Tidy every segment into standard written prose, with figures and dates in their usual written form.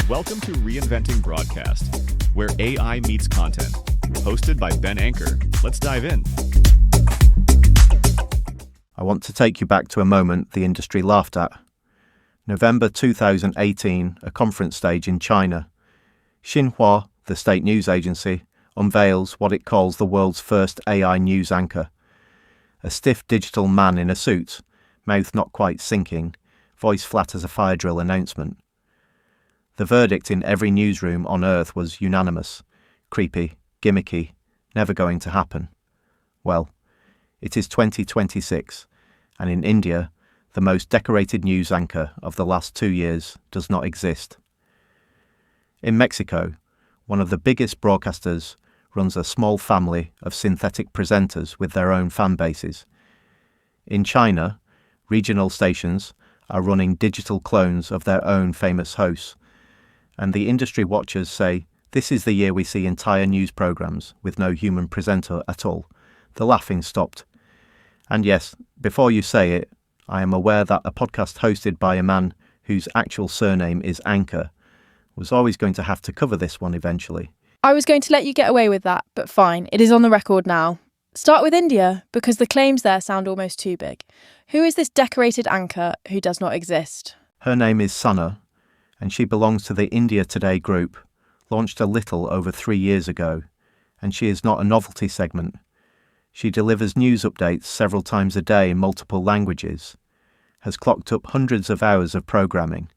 Welcome to Reinventing Broadcast, where AI meets content. Hosted by Ben Anker. Let's dive in. I want to take you back to a moment the industry laughed at. November 2018, a conference stage in China. Xinhua, the state news agency, unveils what it calls the world's first AI news anchor. A stiff digital man in a suit, mouth not quite syncing, voice flat as a fire drill announcement. The verdict in every newsroom on Earth was unanimous. Creepy, gimmicky, never going to happen. Well, it is 2026, and in India, the most decorated news anchor of the last 2 years does not exist. In Mexico, one of the biggest broadcasters runs a small family of synthetic presenters with their own fan bases. In China, regional stations are running digital clones of their own famous hosts, and the industry watchers say, this is the year we see entire news programs with no human presenter at all. The laughing stopped. And yes, before you say it, I am aware that a podcast hosted by a man whose actual surname is Anker was always going to have to cover this one eventually. I was going to let you get away with that, but fine, it is on the record now. Start with India, because the claims there sound almost too big. Who is this decorated anchor who does not exist? Her name is Sana, and she belongs to the India Today group, launched a little over 3 years ago, and she is not a novelty segment. She delivers news updates several times a day in multiple languages, has clocked up hundreds of hours of programming,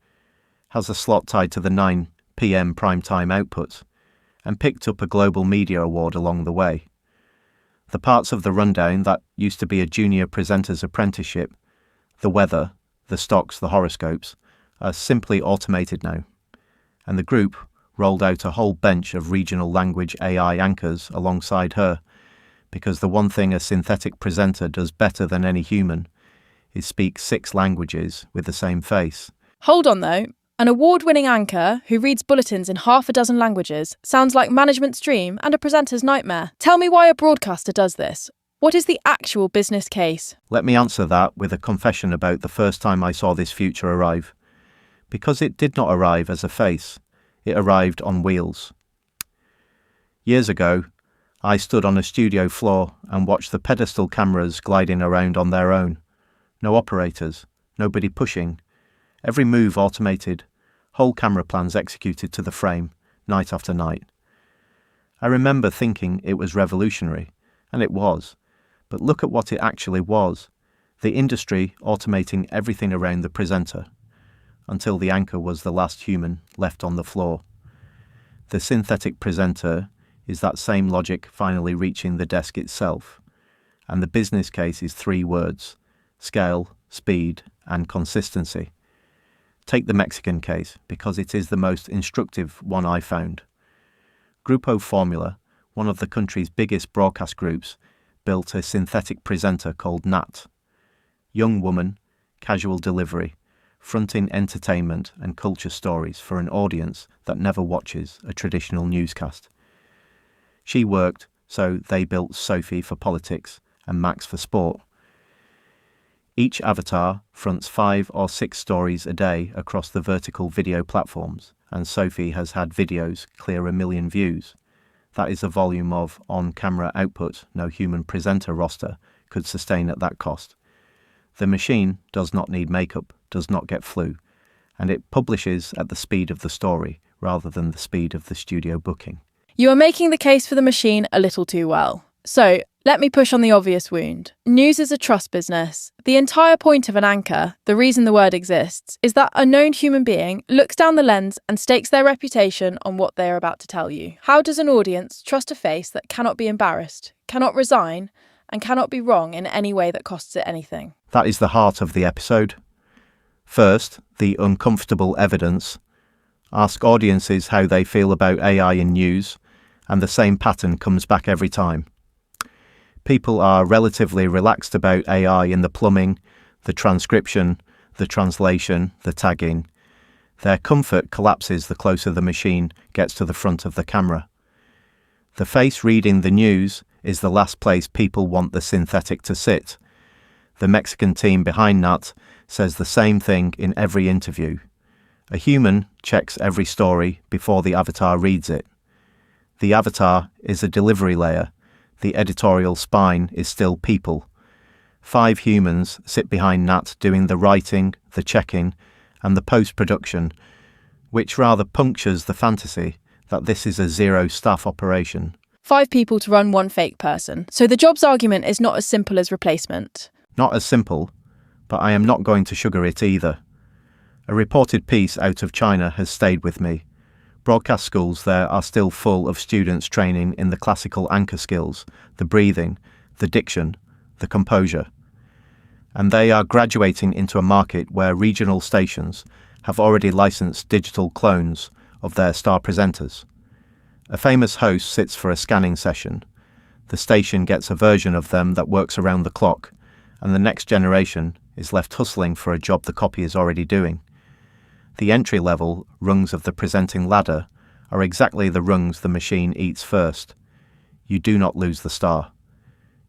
has a slot tied to the 9 p.m. primetime output, and picked up a Global Media Award along the way. The parts of the rundown that used to be a junior presenter's apprenticeship, the weather, the stocks, the horoscopes, are simply automated now. And the group rolled out a whole bench of regional language AI anchors alongside her, because the one thing a synthetic presenter does better than any human is speak 6 languages with the same face. Hold on though, an award-winning anchor who reads bulletins in half a dozen languages sounds like management's dream and a presenter's nightmare. Tell me why a broadcaster does this. What is the actual business case? Let me answer that with a confession about the first time I saw this future arrive. Because it did not arrive as a face, it arrived on wheels. Years ago, I stood on a studio floor and watched the pedestal cameras gliding around on their own. No operators, nobody pushing. Every move automated, whole camera plans executed to the frame, night after night. I remember thinking it was revolutionary, and it was. But look at what it actually was. The industry automating everything around the presenter, until the anchor was the last human left on the floor. The synthetic presenter is that same logic finally reaching the desk itself, and the business case is 3 words: scale, speed, and consistency. Take the Mexican case, because it is the most instructive one I found. Grupo Fórmula, one of the country's biggest broadcast groups, built a synthetic presenter called Nat. Young woman, casual delivery, fronting entertainment and culture stories for an audience that never watches a traditional newscast. She worked, so they built SOFI for politics and Max for sport. Each avatar fronts 5 or 6 stories a day across the vertical video platforms, and SOFI has had videos clear 1 million views. That is a volume of on-camera output no human presenter roster could sustain at that cost. The machine does not need makeup, does not get flu, and it publishes at the speed of the story rather than the speed of the studio booking. You are making the case for the machine a little too well. So, let me push on the obvious wound. News is a trust business. The entire point of an anchor, the reason the word exists, is that a known human being looks down the lens and stakes their reputation on what they are about to tell you. How does an audience trust a face that cannot be embarrassed, cannot resign, and cannot be wrong in any way that costs it anything? That is the heart of the episode. First, the uncomfortable evidence. Ask audiences how they feel about AI in news, and the same pattern comes back every time. People are relatively relaxed about AI in the plumbing, the transcription, the translation, the tagging. Their comfort collapses the closer the machine gets to the front of the camera. The face reading the news is the last place people want the synthetic to sit. The Mexican team behind Nat says the same thing in every interview. A human checks every story before the avatar reads it. The avatar is a delivery layer. The editorial spine is still people. 5 humans sit behind Nat doing the writing, the checking, and the post-production, which rather punctures the fantasy that this is a zero-staff operation. 5 people to run 1 fake person. So the jobs argument is not as simple as replacement. Not as simple, but I am not going to sugar it either. A reported piece out of China has stayed with me. Broadcast schools there are still full of students training in the classical anchor skills, the breathing, the diction, the composure. And they are graduating into a market where regional stations have already licensed digital clones of their star presenters. A famous host sits for a scanning session. The station gets a version of them that works around the clock, and the next generation is left hustling for a job the copy is already doing. The entry-level rungs of the presenting ladder are exactly the rungs the machine eats first. You do not lose the star.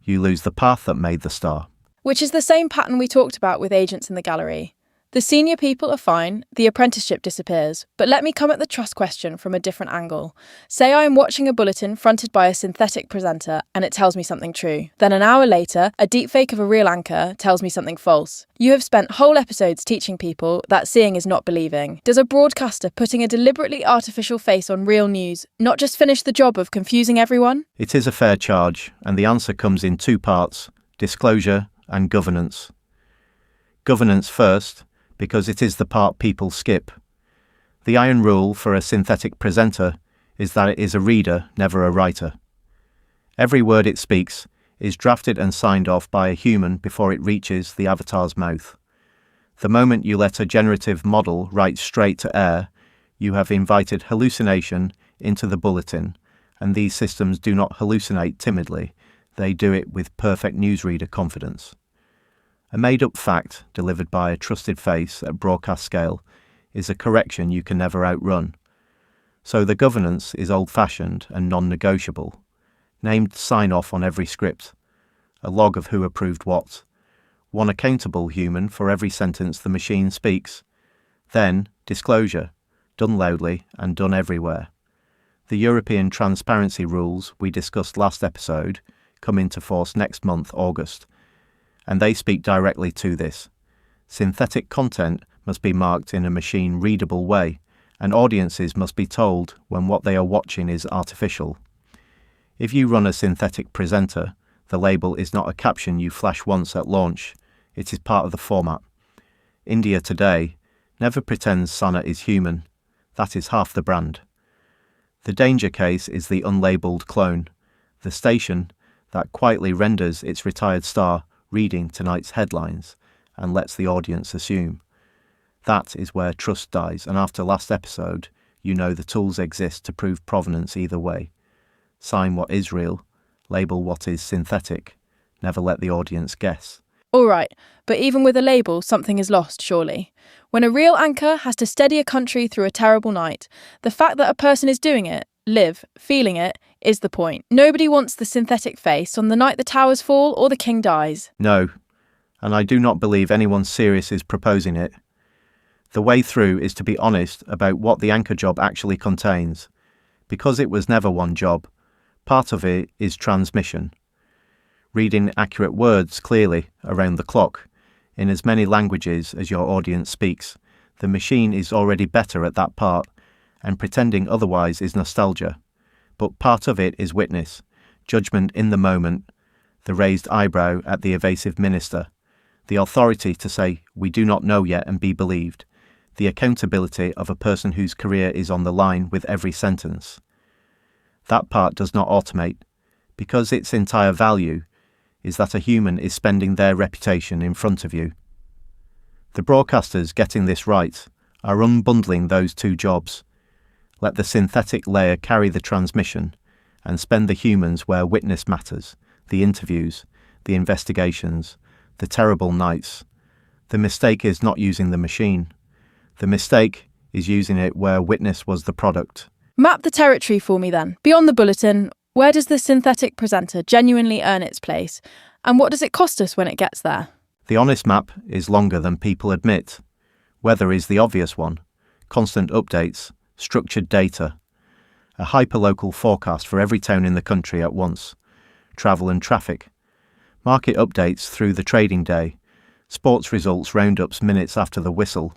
You lose the path that made the star. Which is the same pattern we talked about with agents in the gallery. The senior people are fine, the apprenticeship disappears, but let me come at the trust question from a different angle. Say I am watching a bulletin fronted by a synthetic presenter and it tells me something true. Then an hour later, a deepfake of a real anchor tells me something false. You have spent whole episodes teaching people that seeing is not believing. Does a broadcaster putting a deliberately artificial face on real news not just finish the job of confusing everyone? It is a fair charge, and the answer comes in 2 parts: disclosure and governance. Governance first, because it is the part people skip. The iron rule for a synthetic presenter is that it is a reader, never a writer. Every word it speaks is drafted and signed off by a human before it reaches the avatar's mouth. The moment you let a generative model write straight to air, you have invited hallucination into the bulletin, and these systems do not hallucinate timidly, they do it with perfect newsreader confidence. A made-up fact delivered by a trusted face at broadcast scale is a correction you can never outrun. So the governance is old-fashioned and non-negotiable. Named sign-off on every script. A log of who approved what. One accountable human for every sentence the machine speaks. Then, disclosure, done loudly and done everywhere. The European transparency rules we discussed last episode come into force next month, August, and they speak directly to this. Synthetic content must be marked in a machine-readable way, and audiences must be told when what they are watching is artificial. If you run a synthetic presenter, the label is not a caption you flash once at launch, it is part of the format. India Today never pretends Sana is human. That is half the brand. The danger case is the unlabelled clone, the station that quietly renders its retired star reading tonight's headlines and lets the audience assume. That is where trust dies, and after last episode, you know the tools exist to prove provenance either way. Sign what is real, label what is synthetic, never let the audience guess. All right, but even with a label, something is lost, surely. When a real anchor has to steady a country through a terrible night, the fact that a person is doing it, feeling it, is the point. Nobody wants the synthetic face on the night the towers fall or the king dies. No, and I do not believe anyone serious is proposing it. The way through is to be honest about what the anchor job actually contains. Because it was never one job, part of it is transmission. Reading accurate words clearly around the clock, in as many languages as your audience speaks. The machine is already better at that part, and pretending otherwise is nostalgia. But part of it is witness, judgment in the moment, the raised eyebrow at the evasive minister, the authority to say, "We do not know yet," and be believed, the accountability of a person whose career is on the line with every sentence. That part does not automate, because its entire value is that a human is spending their reputation in front of you. The broadcasters getting this right are unbundling those 2 jobs. Let the synthetic layer carry the transmission and spend the humans where witness matters, the interviews, the investigations, the terrible nights. The mistake is not using the machine. The mistake is using it where witness was the product. Map the territory for me then. Beyond the bulletin, where does the synthetic presenter genuinely earn its place? And what does it cost us when it gets there? The honest map is longer than people admit. Weather is the obvious one. constant updates, structured data, a hyperlocal forecast for every town in the country at once, travel and traffic, market updates through the trading day, sports results roundups minutes after the whistle,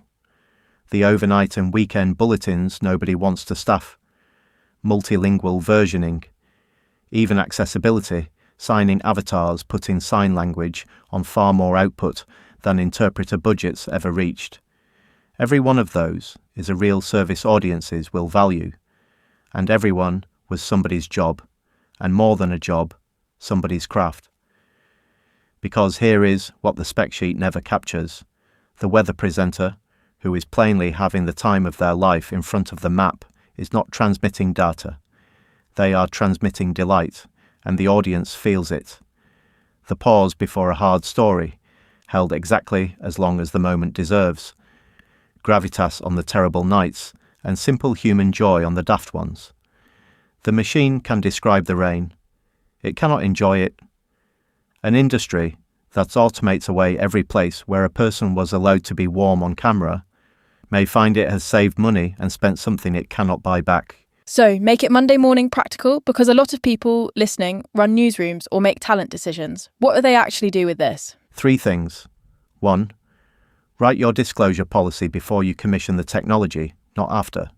the overnight and weekend bulletins nobody wants to staff, multilingual versioning, even accessibility, signing avatars putting sign language on far more output than interpreter budgets ever reached. Every one of those is a real service audiences will value, and everyone was somebody's job, and more than a job, somebody's craft. Because here is what the spec sheet never captures: the weather presenter, who is plainly having the time of their life in front of the map, is not transmitting data. They are transmitting delight, and the audience feels it. The pause before a hard story, held exactly as long as the moment deserves. Gravitas on the terrible nights, and simple human joy on the daft ones. The machine can describe the rain. It cannot enjoy it. An industry that automates away every place where a person was allowed to be warm on camera may find it has saved money and spent something it cannot buy back. So, make it Monday morning practical, because a lot of people listening run newsrooms or make talent decisions. What do they actually do with this? 3 things. 1. Write your disclosure policy before you commission the technology, not after.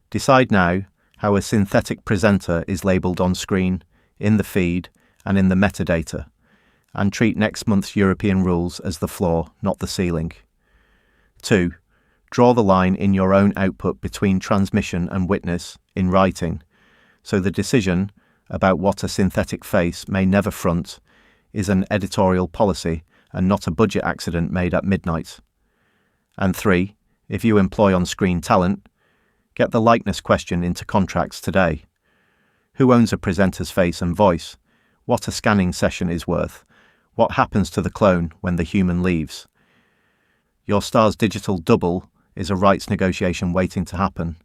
Decide now how a synthetic presenter is labelled on screen, in the feed, and in the metadata, and treat next month's European rules as the floor, not the ceiling. 2. Draw the line in your own output between transmission and witness in writing, so the decision about what a synthetic face may never front is an editorial policy and not a budget accident made at midnight. And 3, if you employ on-screen talent, get the likeness question into contracts today. Who owns a presenter's face and voice? What a scanning session is worth? What happens to the clone when the human leaves? Your star's digital double is a rights negotiation waiting to happen,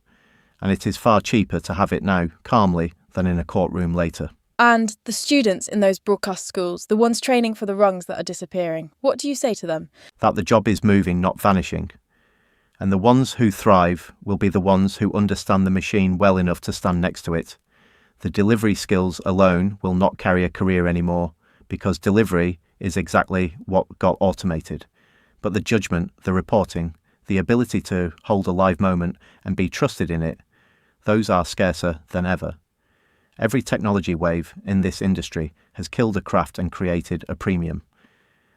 and it is far cheaper to have it now, calmly, than in a courtroom later. And the students in those broadcast schools, the ones training for the rungs that are disappearing, what do you say to them? That the job is moving, not vanishing. And the ones who thrive will be the ones who understand the machine well enough to stand next to it. The delivery skills alone will not carry a career anymore, because delivery is exactly what got automated. But the judgment, the reporting, the ability to hold a live moment and be trusted in it, those are scarcer than ever. Every technology wave in this industry has killed a craft and created a premium.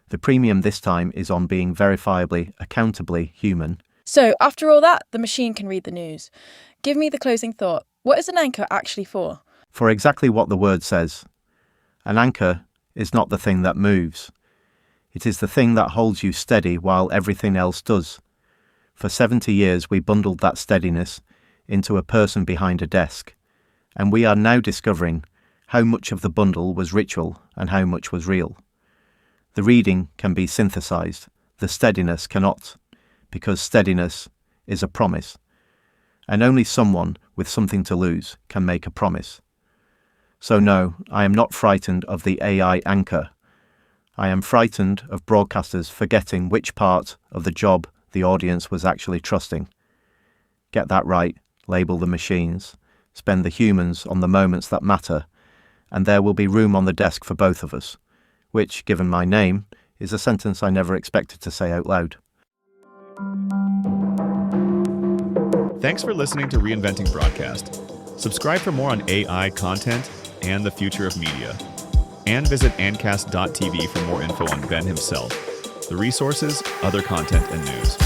The premium this time is on being verifiably, accountably human. So, after all that, the machine can read the news. Give me the closing thought. What is an anchor actually for? For exactly what the word says. An anchor is not the thing that moves. It is the thing that holds you steady while everything else does. For 70 years we bundled that steadiness into a person behind a desk, and we are now discovering how much of the bundle was ritual and how much was real. The reading can be synthesized, the steadiness cannot, because steadiness is a promise, and only someone with something to lose can make a promise. So no, I am not frightened of the AI anchor. I am frightened of broadcasters forgetting which part of the job the audience was actually trusting. Get that right, label the machines, spend the humans on the moments that matter, and there will be room on the desk for both of us, which, given my name, is a sentence I never expected to say out loud. Thanks for listening to Reinventing Broadcast. Subscribe for more on AI content and the future of media. And visit ancast.tv for more info on Ben himself, the resources, other content, and news.